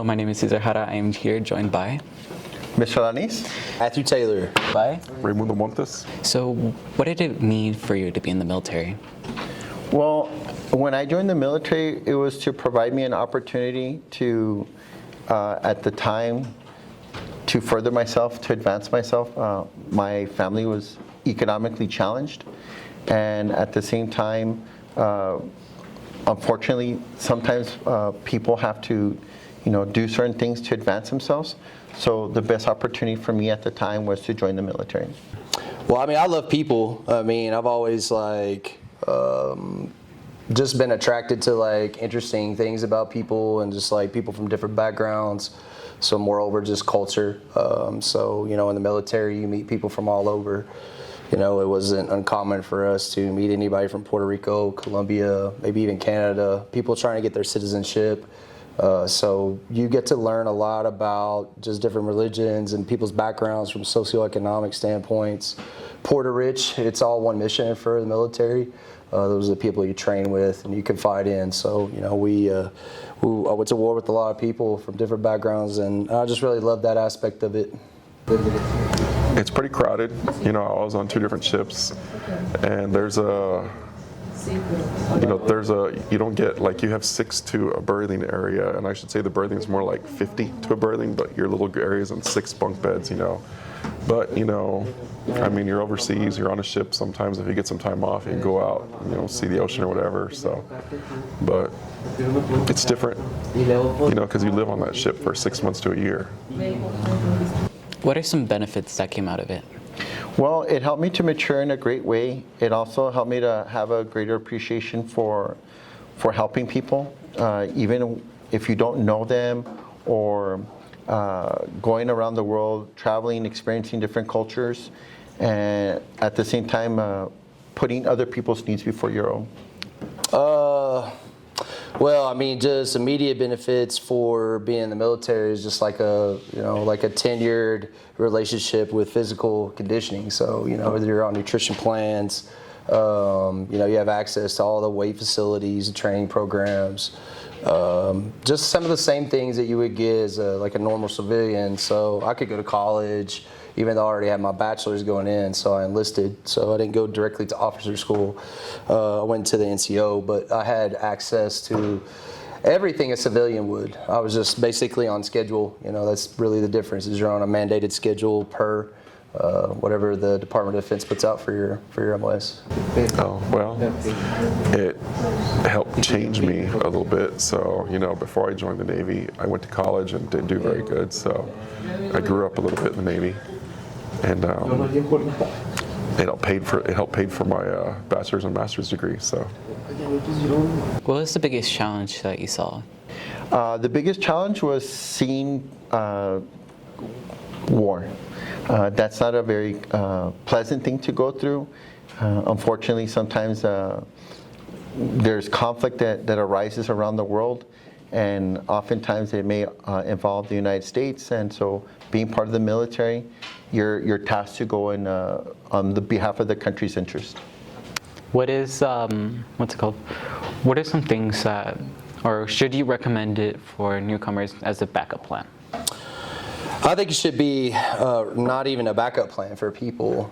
Hello, my name is Cesar Jara. I am here joined by. Mr. Lanis? Matthew Taylor. By? Raimundo Montes. So, what did it mean for you to be in the military? Well, when I joined the military, it was to provide me an opportunity to, at the time, to further myself, to advance myself. My family was economically challenged, and at the same time, unfortunately, sometimes people have to, do certain things to advance themselves. So the best opportunity for me at the time was to join the military. Well, I love people. I've always just been attracted to interesting things about people and just people from different backgrounds. So moreover, just culture. In the military, you meet people from all over. It wasn't uncommon for us to meet anybody from Puerto Rico, Colombia, maybe even Canada, people trying to get their citizenship. So you get to learn a lot about just different religions and people's backgrounds from socioeconomic standpoints. Poor to rich, it's all one mission for the military. Those are the people you train with and you confide in. So, I went to war with a lot of people from different backgrounds, and I just really love that aspect of it. It's pretty crowded. I was on 2 different ships, and you don't get, you have 6 to a berthing area, and I should say the berthing is more like 50 to a berthing, but your little areas and 6 bunk beds, But, you're overseas, you're on a ship. Sometimes if you get some time off, you can go out, see the ocean or whatever. So, but it's different, because you live on that ship for 6 months to a year. What are some benefits that came out of it? Well, it helped me to mature in a great way. It also helped me to have a greater appreciation for helping people, even if you don't know them, or going around the world, traveling, experiencing different cultures, and at the same time putting other people's needs before your own. Just immediate benefits for being in the military is just like a tenured relationship with physical conditioning. So, whether you're on nutrition plans, you have access to all the weight facilities, the training programs, just some of the same things that you would get as a normal civilian. So I could go to college, even though I already had my bachelor's going in, so I enlisted. So I didn't go directly to officer school. I went to the NCO, but I had access to everything a civilian would. I was just basically on schedule. That's really the difference, is you're on a mandated schedule per whatever the Department of Defense puts out for your MOS. Oh, well, it helped change me a little bit. So, before I joined the Navy, I went to college and didn't do very good. So I grew up a little bit in the Navy. And it helped pay for my bachelor's and master's degree. So, What was the biggest challenge that you saw? The biggest challenge was seeing war. That's not a very pleasant thing to go through. Unfortunately, sometimes there's conflict that arises around the world, and oftentimes it may involve the United States. And so, being part of the military, you're tasked to go in on the behalf of the country's interest. What is what's it called? What are some things that, or should you recommend it for newcomers as a backup plan? I think it should be not even a backup plan for people.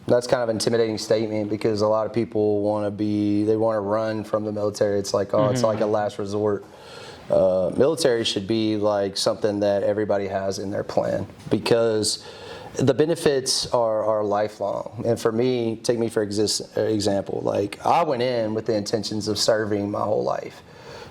That's kind of an intimidating statement, because a lot of people want to run from the military. It's like, it's like a last resort. Military should be like something that everybody has in their plan, because the benefits are lifelong. And for me, take me for example, I went in with the intentions of serving my whole life.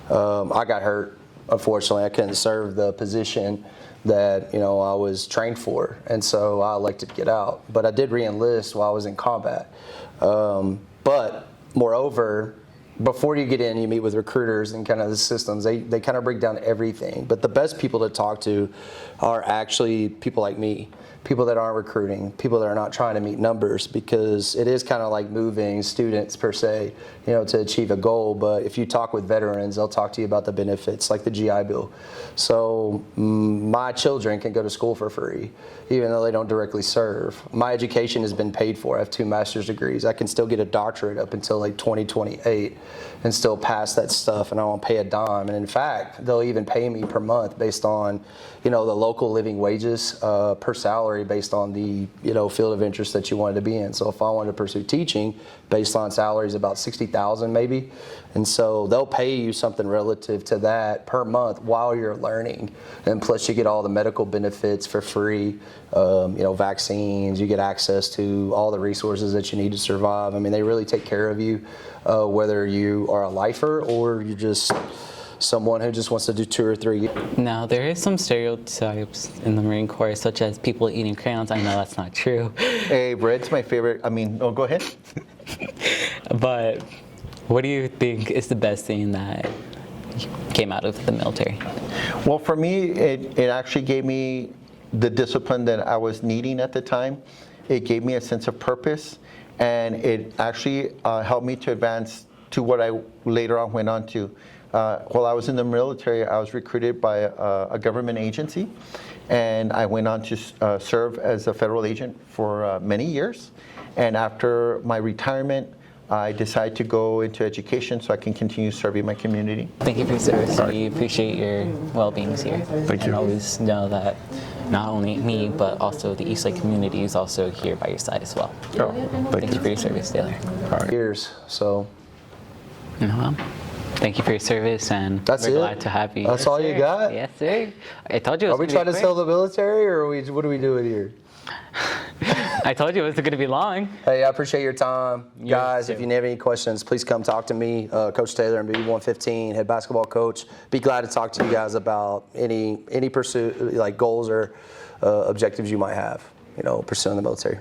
I got hurt. Unfortunately, I couldn't serve the position that I was trained for, and so I elected to get out. But I did re-enlist while I was in combat. But moreover, before you get in, you meet with recruiters and kind of the systems. They kind of break down everything. But the best people to talk to are actually people like me, people that aren't recruiting, people that are not trying to meet numbers, because it is kind of like moving students per se, to achieve a goal. But if you talk with veterans, they'll talk to you about the benefits, like the GI Bill. So my children can go to school for free, even though they don't directly serve. My education has been paid for. I have 2 master's degrees. I can still get a doctorate up until like 2028 and still pass that stuff, and I won't pay a dime. And in fact, they'll even pay me per month based on, the local living wages per salary, based on the, field of interest that you wanted to be in. So if I wanted to pursue teaching, based on salaries about 60,000 maybe, and so they'll pay you something relative to that per month while you're learning, and plus you get all the medical benefits for free, vaccines, you get access to all the resources that you need to survive. I mean, they really take care of you, whether you are a lifer or you're just someone who just wants to do 2 or 3 years. Now, there is some stereotypes in the Marine Corps, such as people eating crayons. I know that's not true. Hey, bread's my favorite. Go ahead. But what do you think is the best thing that came out of the military? Well, for me, it actually gave me the discipline that I was needing at the time. It gave me a sense of purpose, and it actually helped me to advance to what I later on went on to. While I was in the military, I was recruited by a government agency, and I went on to serve as a federal agent for many years. And after my retirement, I decided to go into education so I can continue serving my community. Thank you for your service. We appreciate your well-being here. Thank you. And always know that not only me, but also the Eastlake community is also here by your side as well. Oh, Thank you for your service, Taylor. All right. Years, so Well, thank you for your service, and That's we're it? glad to have you. That's Yes, all you sir. got? Yes, sir. I told you. It are was we gonna trying be to quick. sell the military, or are we doing here? I told you it was going to be long. Hey, I appreciate your time. Guys, if too. you have any questions, please come talk to me, Coach Taylor, and BB115, head basketball coach. Be glad to talk to you guys about any pursuit, like goals or objectives you might have, pursuing the military.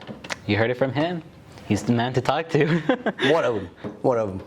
You heard it from him. He's the man to talk to. One of them.